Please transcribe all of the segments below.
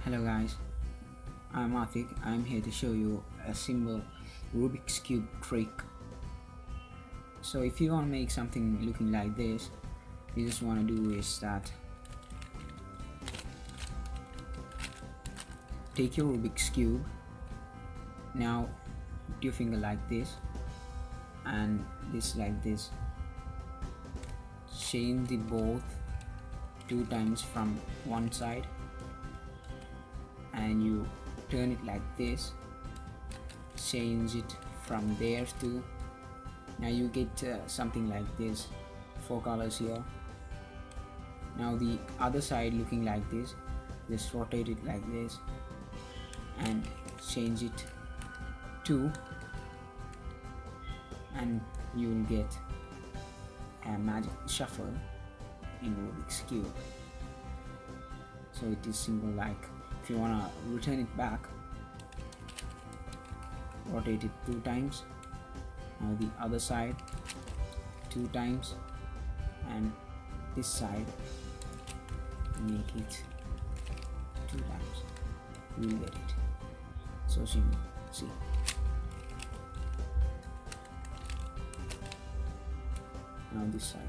Hello guys, I'm Atik. I'm here to show you a simple Rubik's Cube trick. So if you want to make something looking like this, you just want to do is that take your Rubik's Cube, now put your finger like this and this like this, change the both 2 times from one side and you turn it like this, change it from there to, now you get something like this, 4 colors here. Now the other side looking like this, just rotate it like this and change it to, and you will get a magic shuffle in Rubik's Cube. So it is simple. Like if you wanna return it back, rotate it 2 times, now the other side 2 times, and this side make it 2 times, you will get it. So simple. See, now this side.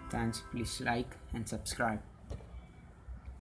Thanks, please like and subscribe.